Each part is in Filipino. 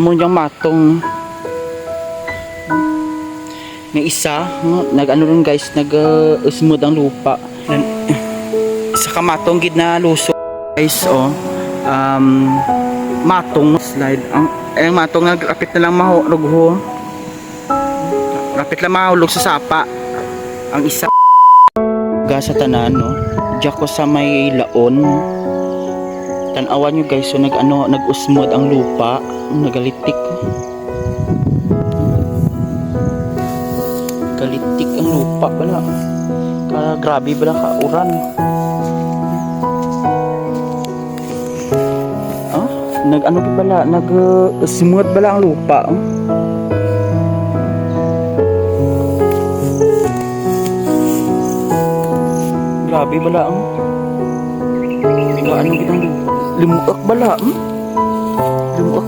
Mo niyang matong ng isa, nag-ano rin guys, nag-smooth ang lupa. Sa kamatong gid na luso guys, matong slide. Ang matong nagrapit na lang mahulog. Rapit lang mahulog sa sapa. Ang isa sa tanan, no? Diyan ko sa may laon. Tanawan nyo guys, so nag-usmod ang lupa, nagalitik. Galitik ang lupa bala. Grabe bala ka uran. Bala, nag-smooth bala ang lupa. Grabe bala ang kitang limuak bala. Limuak.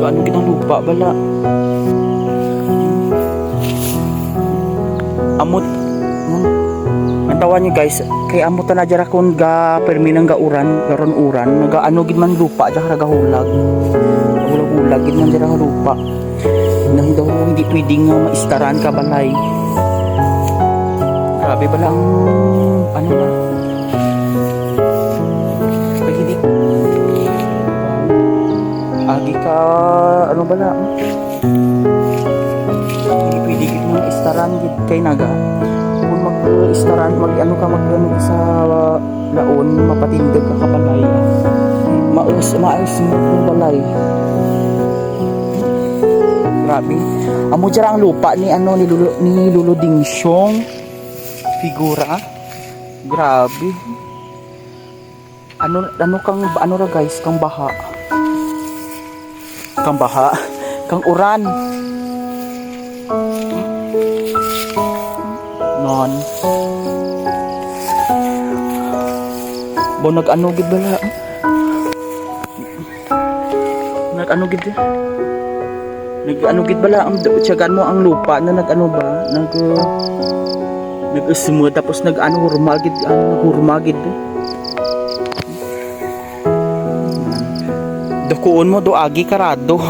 Kitang lupa bala. Amot. Ang tawa niyo guys, kay amot na dyan akong perminang gauran, garon uran, gid man lupa dyan hulag. Hulag gid man dyan lupa. Nang daw hindi pwedeng maistaran ka balay. Grabe ba lang na pagidik agi ka bala hindi pwede gid mo istaran gid kay naga kung mag-istaran mag sa laon mapatindag ka kabalay maayos mo ng balay. Grabe amo dyan ang lupa ni Lolo Dingsyong figura. Grabe. Ano ra guys, kang baha. Kang uran. Non. Bo gid bala. Gid bala ang tiyagan mo ang lupa na nag-smooth tapos hurmagid dukuon mo do agi karado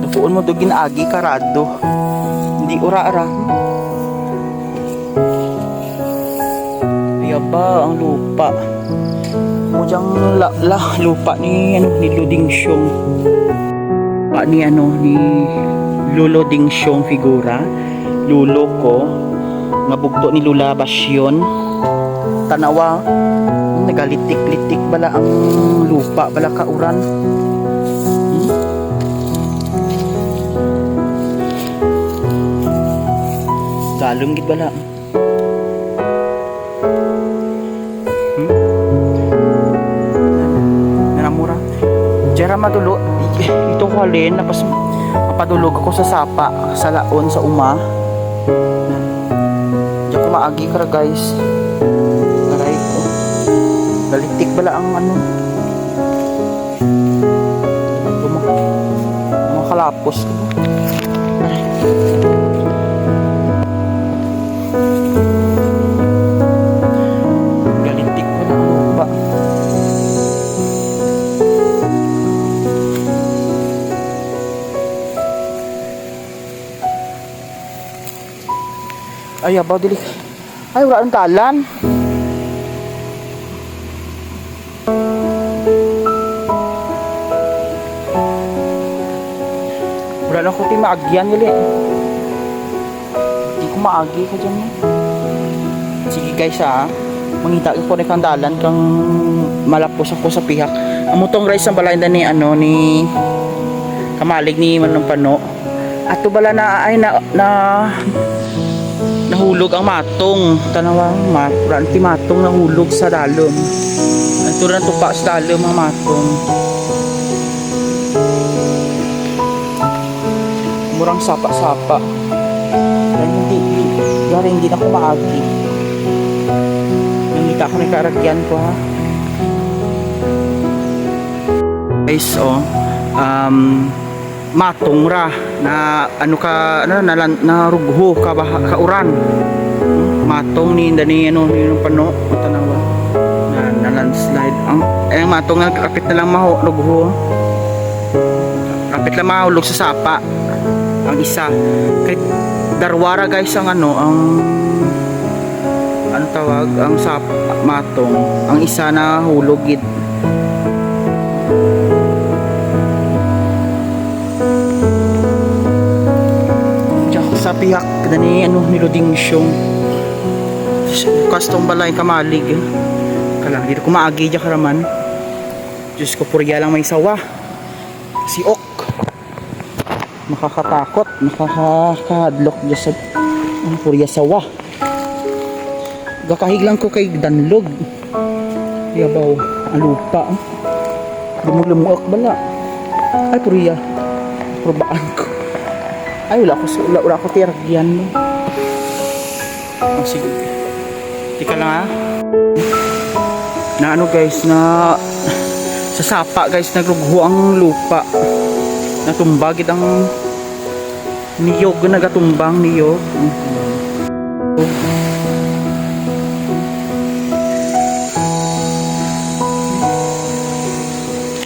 dukuon mo do ginagi karado hindi ura-ara yaba ang lupa mo dyang lupa ni Ludingsyong ni Lolo Dingsyong figura lulo ko nga bugto ni Lula Basyon. Tanawa nagalitik-litik bala ang lupa bala kauran. Galong gid bala. Nanamura. Jara madulo ito ko halin tapos mapadulog ako sa sapa sa laon sa uma. Maagi ka guys. Aray ko. Galitik bala ang mga kalapos. Aray. Galitik bala ang lupa. Ay, abaw dili. Ay, wala ang talan. Wala lang ko ti maagyan nila eh. Hindi ko maagi ka dyan eh. Sige guys mangita ko na kang dalan kang malapos ako sa pihak. Amutong rice ang balay ni ni kamalig ni Manong Pano. Ato bala na ay nahulog ang matong tanawang ranti matong nahulog sa dalom ito na tupa sa dalom ang matong murang sapa-sapa hindi na ko maagi nangita ko na karagyan ko guys matong ra na narugho ka uran matong ni Pano tanawa na na landslide. Ang matong nga kapit na lang mahulog ho. Kapit lang mahulog sa sapa. Ang isa. Kahit darwara guys ang ano tawag, ang sapa matong. Ang isa na hulog gid. Sa pihak na ni niluding misyong kastong balay kamalig kala dito kumaagi dyan karaman. Diyos ko, purya lang may sawa si Ok, nakakatakot, nakakahadlok dyan sa purya sawa. Gakahig lang ko kay danlog yabaw ang lupa lumulumuak bala ay purya probaan ko. Ay, wala ko tiragyan mo. Oh, sige. Tika lang ha. Na guys, na sa sapa guys, nagrugho ang lupa. Natumbagid ang niyog, nagatumbang niyog.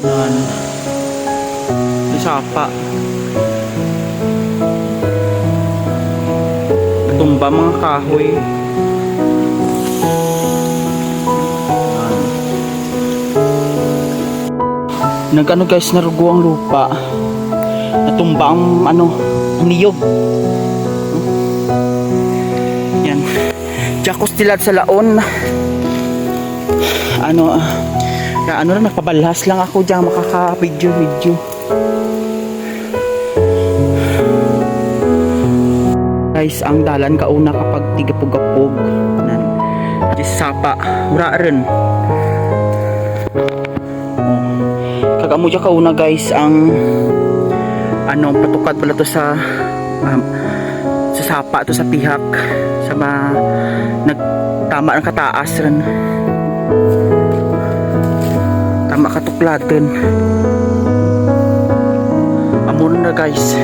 Yan. Sa sapa. Tumba mga kahoy. Nagano guys, narugo ang lupa. Natumba ang ang niyog. Yan. Jakos tilad sa laon. Na nagpabalhas lang ako diyan makaka-video. Guys, ang dalan kauna kapag tigapog-apog nan sapa mura rin. Kagamu dyan kauna guys ang patukad pala to sa sapa to sa pihak sa nagtama ng kataas rin, tama katukladan amon na guys.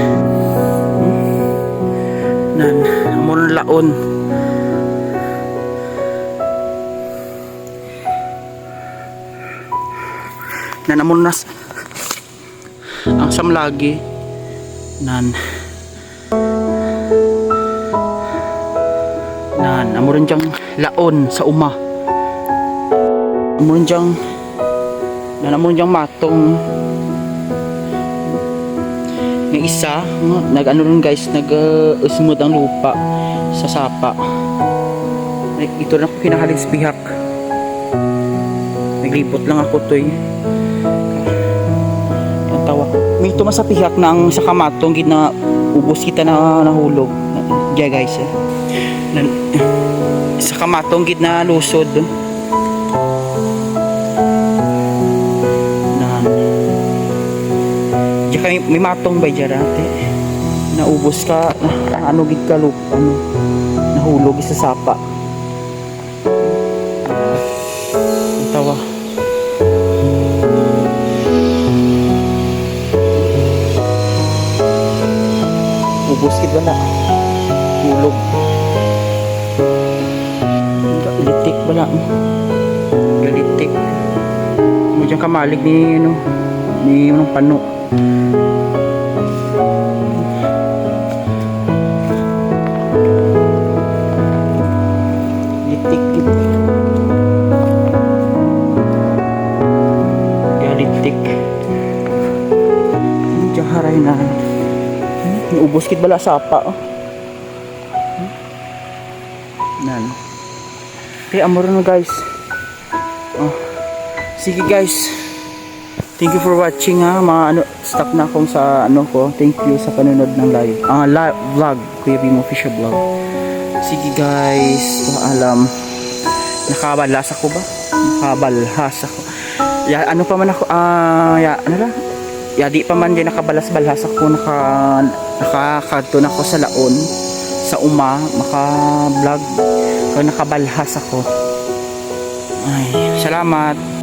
Nan amon laon nan amon nas ang samlagi nan amon jang laon sa uma amon jang matong ng isa rin guys, nag-smooth ang lupa sa sapa. Ito na ako kinahaling pihak, naglipot lang ako to ang tawa may tuma sa pihak na ang sa kamatong gina ubos kita na nahulog diya guys sa kamatong gid na lusod kami may matong bay jarate naubos ka gid ka nahulog sa sapa ang tawa ubos gid wala hulog galitik wala galitik mo dyan kamalig ni pano haray na naubos kit bala sapa nan kaya amor na guys sige guys, thank you for watching ha mga stop na akong sa ko, thank you sa panonood ng live vlog Kuya Bimo Official Vlog. Sige guys, paalam. Nakabalhas ako ba? Nakabalhas ako pa man ako di pa man din nakabalas-balhas ako nakakadto na ako sa laon sa uma maka-vlog kaya nakabalhas ako. Ay, salamat.